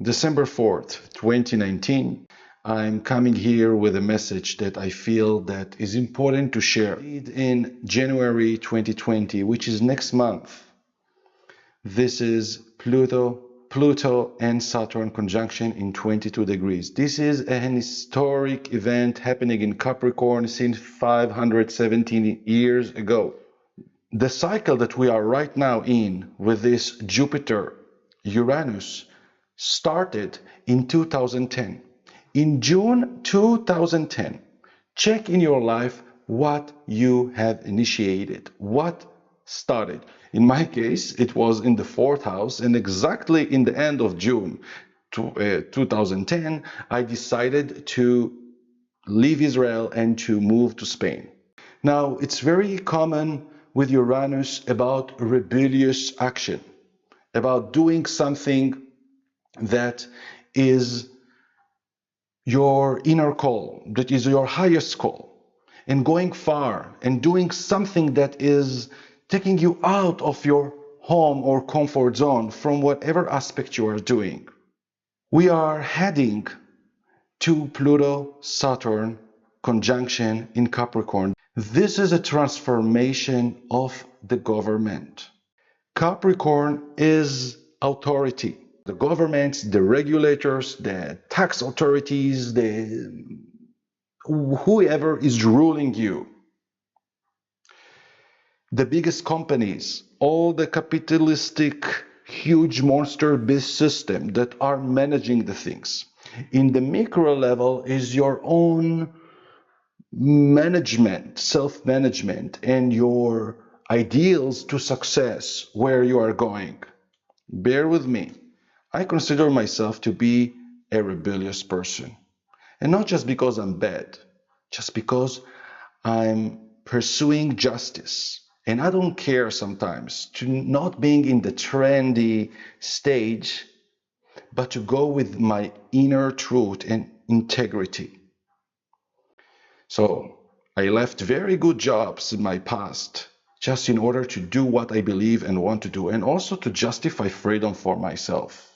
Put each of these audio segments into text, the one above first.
December 4th, 2019, I'm coming here with a message that I feel that is important to share. In January 2020, which is next month, this is Pluto and Saturn conjunction in 22 degrees. This is an historic event happening in Capricorn since 517 years ago. The cycle that we are right now in with this Jupiter-Uranus started in 2010. In June 2010, check in your life what you have initiated, what started. In my case, it was in the fourth house, and exactly in the end of June 2010, I decided to leave Israel and to move to Spain. Now, it's very common with Uranus about rebellious action, about doing something that is your inner call, that is your highest call, and going far and doing something that is taking you out of your home or comfort zone from whatever aspect you are doing. We are heading to Pluto-Saturn conjunction in Capricorn. This is a transformation of the government. Capricorn is authority. The governments, the regulators, the tax authorities, whoever is ruling you. The biggest companies, all the capitalistic, huge monster-based system that are managing the things. In the micro level is your own management, self-management, and your ideals to success, where you are going. Bear with me. I consider myself to be a rebellious person. And not just because I'm bad, just because I'm pursuing justice. And I don't care sometimes to not being in the trendy stage, but to go with my inner truth and integrity. So I left very good jobs in my past just in order to do what I believe and want to do, and also to justify freedom for myself.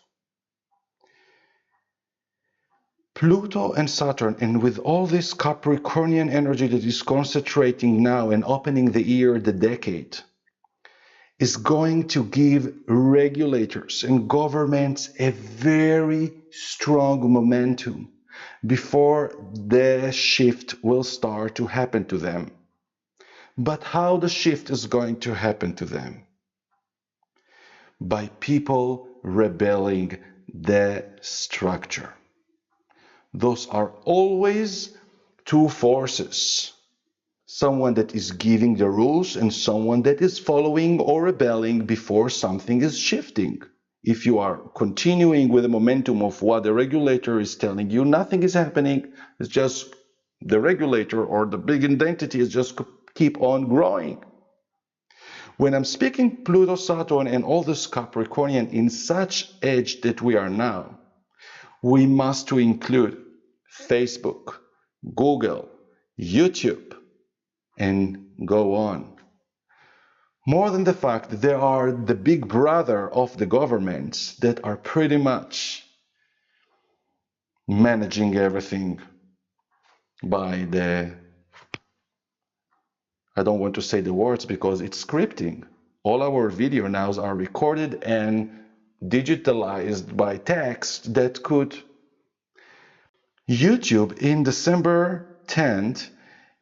Pluto and Saturn, and with all this Capricornian energy that is concentrating now and opening the year, the decade, is going to give regulators and governments a very strong momentum before the shift will start to happen to them. But how the shift is going to happen to them? By people rebelling the structure. Those are always two forces. Someone that is giving the rules and someone that is following or rebelling before something is shifting. If you are continuing with the momentum of what the regulator is telling you, nothing is happening. It's just the regulator or the big identity is just keep on growing. When I'm speaking Pluto, Saturn, and all this Capricornian in such age that we are now, we must to include Facebook, Google, YouTube, and go on. More than the fact that they are the big brother of the governments that are pretty much managing everything by the, I don't want to say the words because it's scripting. All our video now are recorded and digitalized by text that could. YouTube in December 10th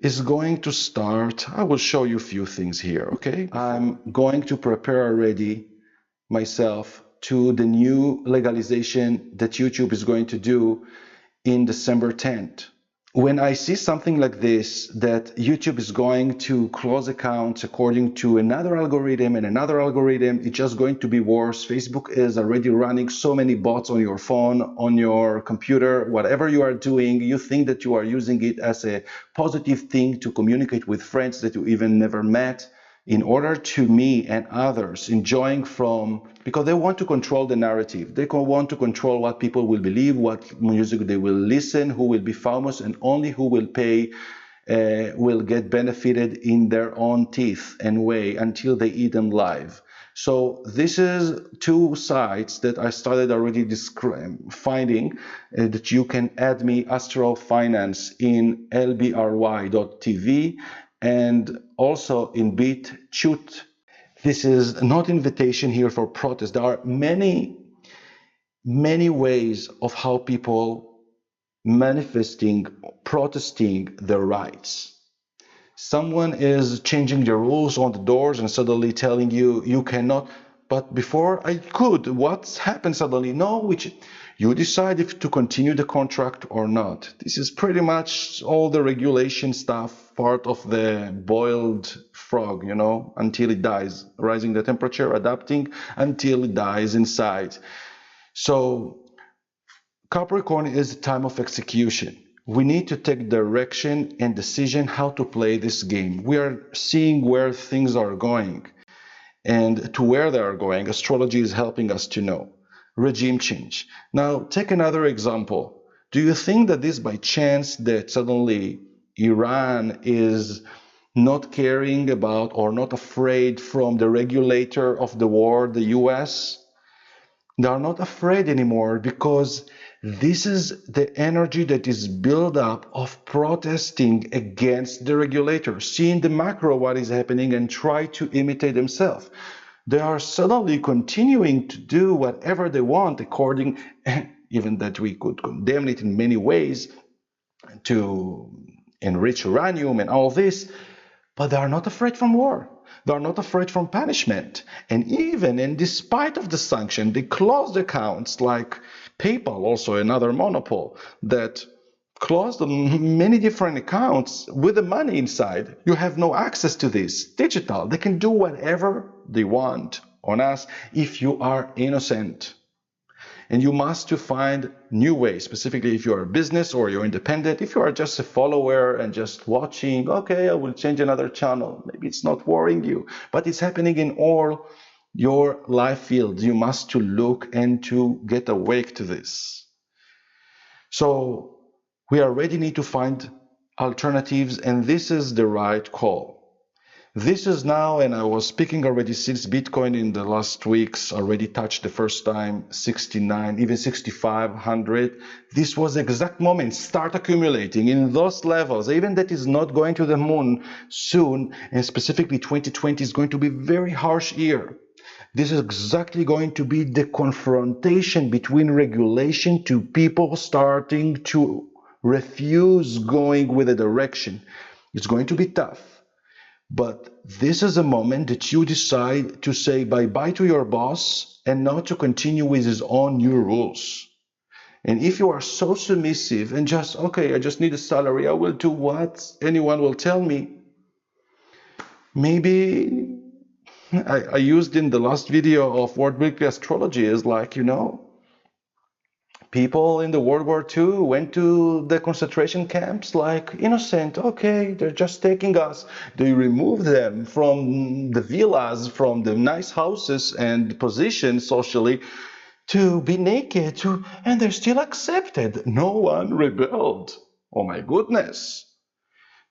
is going to start. I will show you a few things here, okay? I'm going to prepare already myself to the new legalization that YouTube is going to do in December 10th. When I see something like this, that YouTube is going to close accounts according to another algorithm and another algorithm, it's just going to be worse. Facebook is already running so many bots on your phone, on your computer, whatever you are doing, you think that you are using it as a positive thing to communicate with friends that you even never met, in order to me and others enjoying from, because they want to control the narrative. They want to control what people will believe, what music they will listen, who will be famous, and only who will pay will get benefited in their own teeth and way until they eat them live. So this is two sites that I started already finding that you can add me Astral Finance in lbry.tv and also in BitChute. This is not invitation here for protest. There are many ways of how people manifesting, protesting their rights. Someone is changing the rules on the doors and suddenly telling you you cannot, but before I could. What's happened suddenly? No, which you decide if to continue the contract or not. This is pretty much all the regulation stuff, part of the boiled frog, until it dies, rising the temperature, adapting until it dies inside. So Capricorn is the time of execution. We need to take direction and decision how to play this game. We are seeing where things are going, and to where they are going, astrology is helping us to know. Regime change. Now, take another example. Do you think that this by chance that suddenly Iran is not caring about or not afraid from the regulator of the war, the US? They are not afraid anymore because this is the energy that is built up of protesting against the regulator, seeing the macro what is happening and try to imitate themselves. They are suddenly continuing to do whatever they want according, even that we could condemn it in many ways, to enrich uranium and all this, but they are not afraid from war. They are not afraid from punishment. And even in despite of the sanction, they closed accounts like PayPal, also another monopoly, that closed many different accounts with the money inside. You have no access to this. Digital. They can do whatever they want on us if you are innocent. And you must to find new ways, specifically if you're a business or you're independent. If you are just a follower and just watching, okay, I will change another channel. Maybe it's not worrying you, but it's happening in all your life fields. You must to look and to get awake to this. So we already need to find alternatives, and this is the right call. This is now, and I was speaking already since Bitcoin in the last weeks already touched the first time 69, even 6,500. This was the exact moment. Start accumulating in those levels. Even that is not going to the moon soon, and specifically 2020 is going to be a very harsh year. This is exactly going to be the confrontation between regulation to people starting to refuse going with a direction. It's going to be tough. But this is a moment that you decide to say bye-bye to your boss and not to continue with his own new rules. And if you are so submissive and just, okay, I just need a salary, I will do what anyone will tell me. Maybe I used in the last video of World Weekly Astrology is like, people in the World War II went to the concentration camps like innocent. Okay, they're just taking us. They removed them from the villas, from the nice houses and positions socially to be naked, and they're still accepted. No one rebelled. Oh my goodness.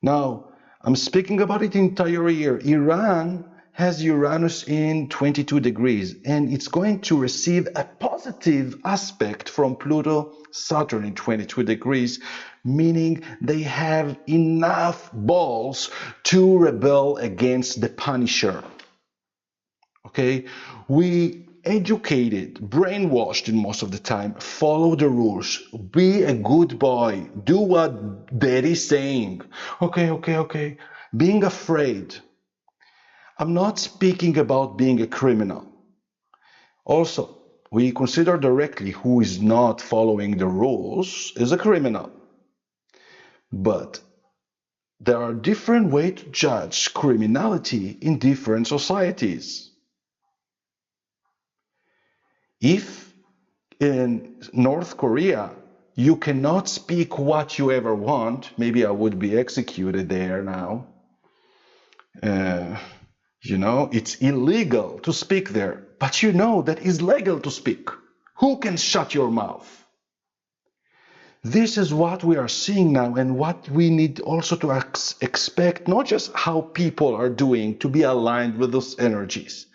Now, I'm speaking about it entire year. Iran has Uranus in 22 degrees, and it's going to receive a positive aspect from Pluto, Saturn in 22 degrees, meaning they have enough balls to rebel against the Punisher. Okay? We educated, brainwashed in most of the time, follow the rules, be a good boy, do what daddy's saying. Okay. Being afraid. I'm not speaking about being a criminal. Also, we consider directly who is not following the rules is a criminal. But there are different ways to judge criminality in different societies. If in North Korea you cannot speak what you ever want, maybe I would be executed there now. It's illegal to speak there, but you know that it's legal to speak. Who can shut your mouth? This is what we are seeing now, and what we need also to expect, not just how people are doing to be aligned with those energies.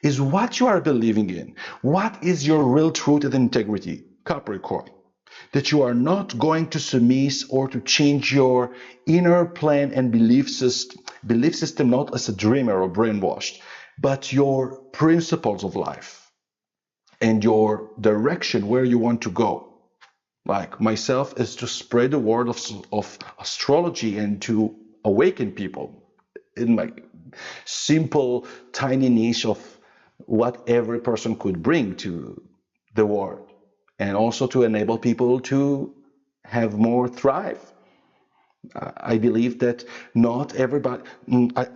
is what you are believing in. What is your real truth and integrity, Capricorn? That you are not going to submiss or to change your inner plan and belief system not as a dreamer or brainwashed, but your principles of life and your direction where you want to go. Like myself is to spread the word of astrology and to awaken people in my simple tiny niche of what every person could bring to the world, and also to enable people to have more thrive. I believe that not everybody,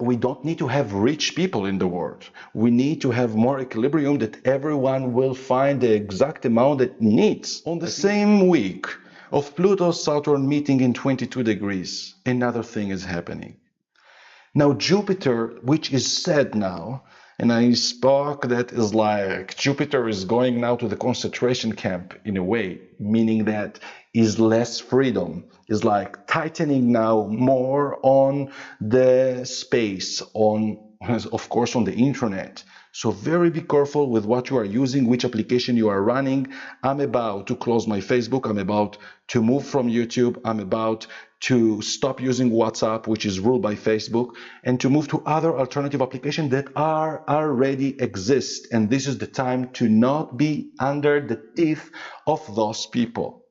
we don't need to have rich people in the world. We need to have more equilibrium that everyone will find the exact amount it needs. On the same week of Pluto-Saturn meeting in 22 degrees, another thing is happening. Now Jupiter, which is said now, and I spoke that is like Jupiter is going now to the concentration camp in a way, meaning that is less freedom, is like tightening now more on the space, on, of course, on the internet. So very be careful with what you are using, which application you are running. I'm about to close my Facebook. I'm about to move from YouTube. I'm about to stop using WhatsApp, which is ruled by Facebook, and to move to other alternative applications that are already exist. And this is the time to not be under the teeth of those people.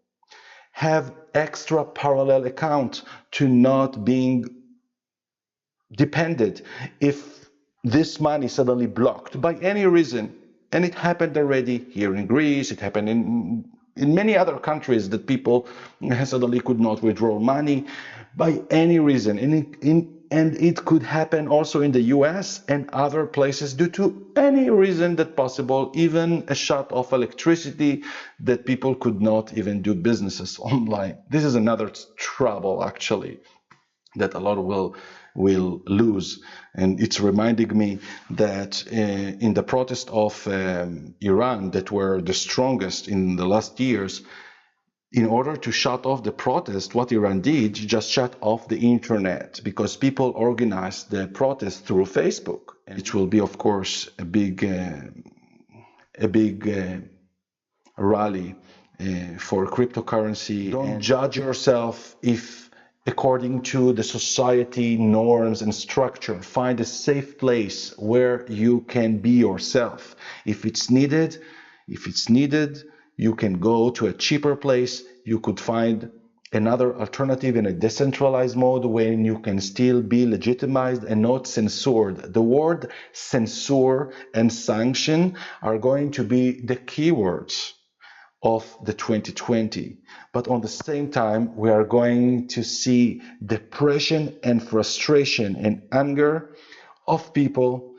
Have extra parallel account to not being dependent if this money suddenly blocked by any reason. And it happened already here in Greece, it happened in many other countries that people suddenly could not withdraw money by any reason. And it could happen also in the US and other places due to any reason that possible, even a shut off electricity that people could not even do businesses online. This is another trouble actually that a lot will lose. And it's reminding me that in the protest of Iran that were the strongest in the last years, in order to shut off the protest, what Iran did, just shut off the internet, because people organized the protest through Facebook. And it will be, of course, a big rally for cryptocurrency. Don't judge yourself if according to the society norms and structure. Find a safe place where you can be yourself. If it's needed, you can go to a cheaper place. You could find another alternative in a decentralized mode when you can still be legitimized and not censored. The word censor and sanction are going to be the keywords of the 2020. But on the same time, we are going to see depression and frustration and anger of people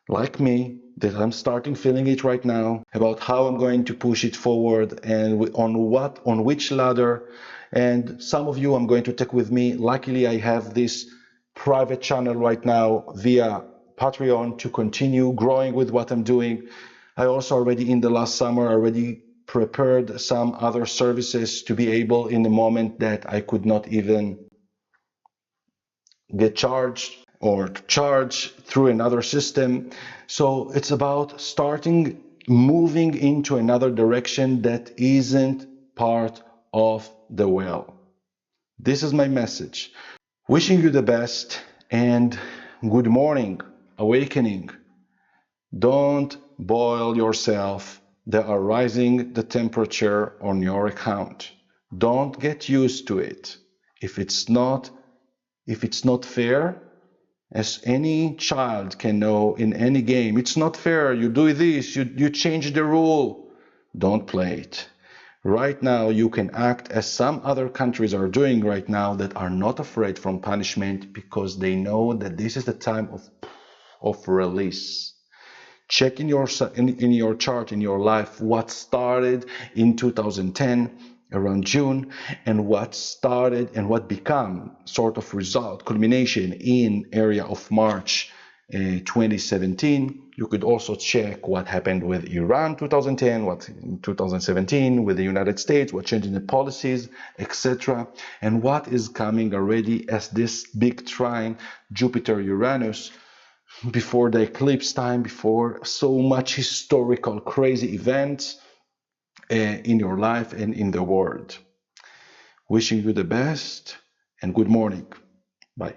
like me, that I'm starting feeling it right now, about how I'm going to push it forward and on which ladder. And some of you I'm going to take with me. Luckily, I have this private channel right now via Patreon to continue growing with what I'm doing. I also already in the last summer already prepared some other services to be able in the moment that I could not even get charged or charge through another system. So it's about starting moving into another direction that isn't part of the well. This is my message. Wishing you the best and good morning, awakening. Don't boil yourself. They are rising the temperature on your account. Don't get used to it. If it's not fair, as any child can know in any game, it's not fair. You do this, you change the rule. Don't play it. Right now, you can act as some other countries are doing right now that are not afraid from punishment because they know that this is the time of release. Check in your chart, in your life, what started in 2010 around June, and what started and what became sort of result, culmination in area of March 2017. You could also check what happened with Iran 2010, what in 2017 with the United States, what changed in the policies, etc. And what is coming already as this big trine, Jupiter-Uranus, before the eclipse time, before so much historical crazy events in your life and in the world. Wishing you the best and good morning. Bye.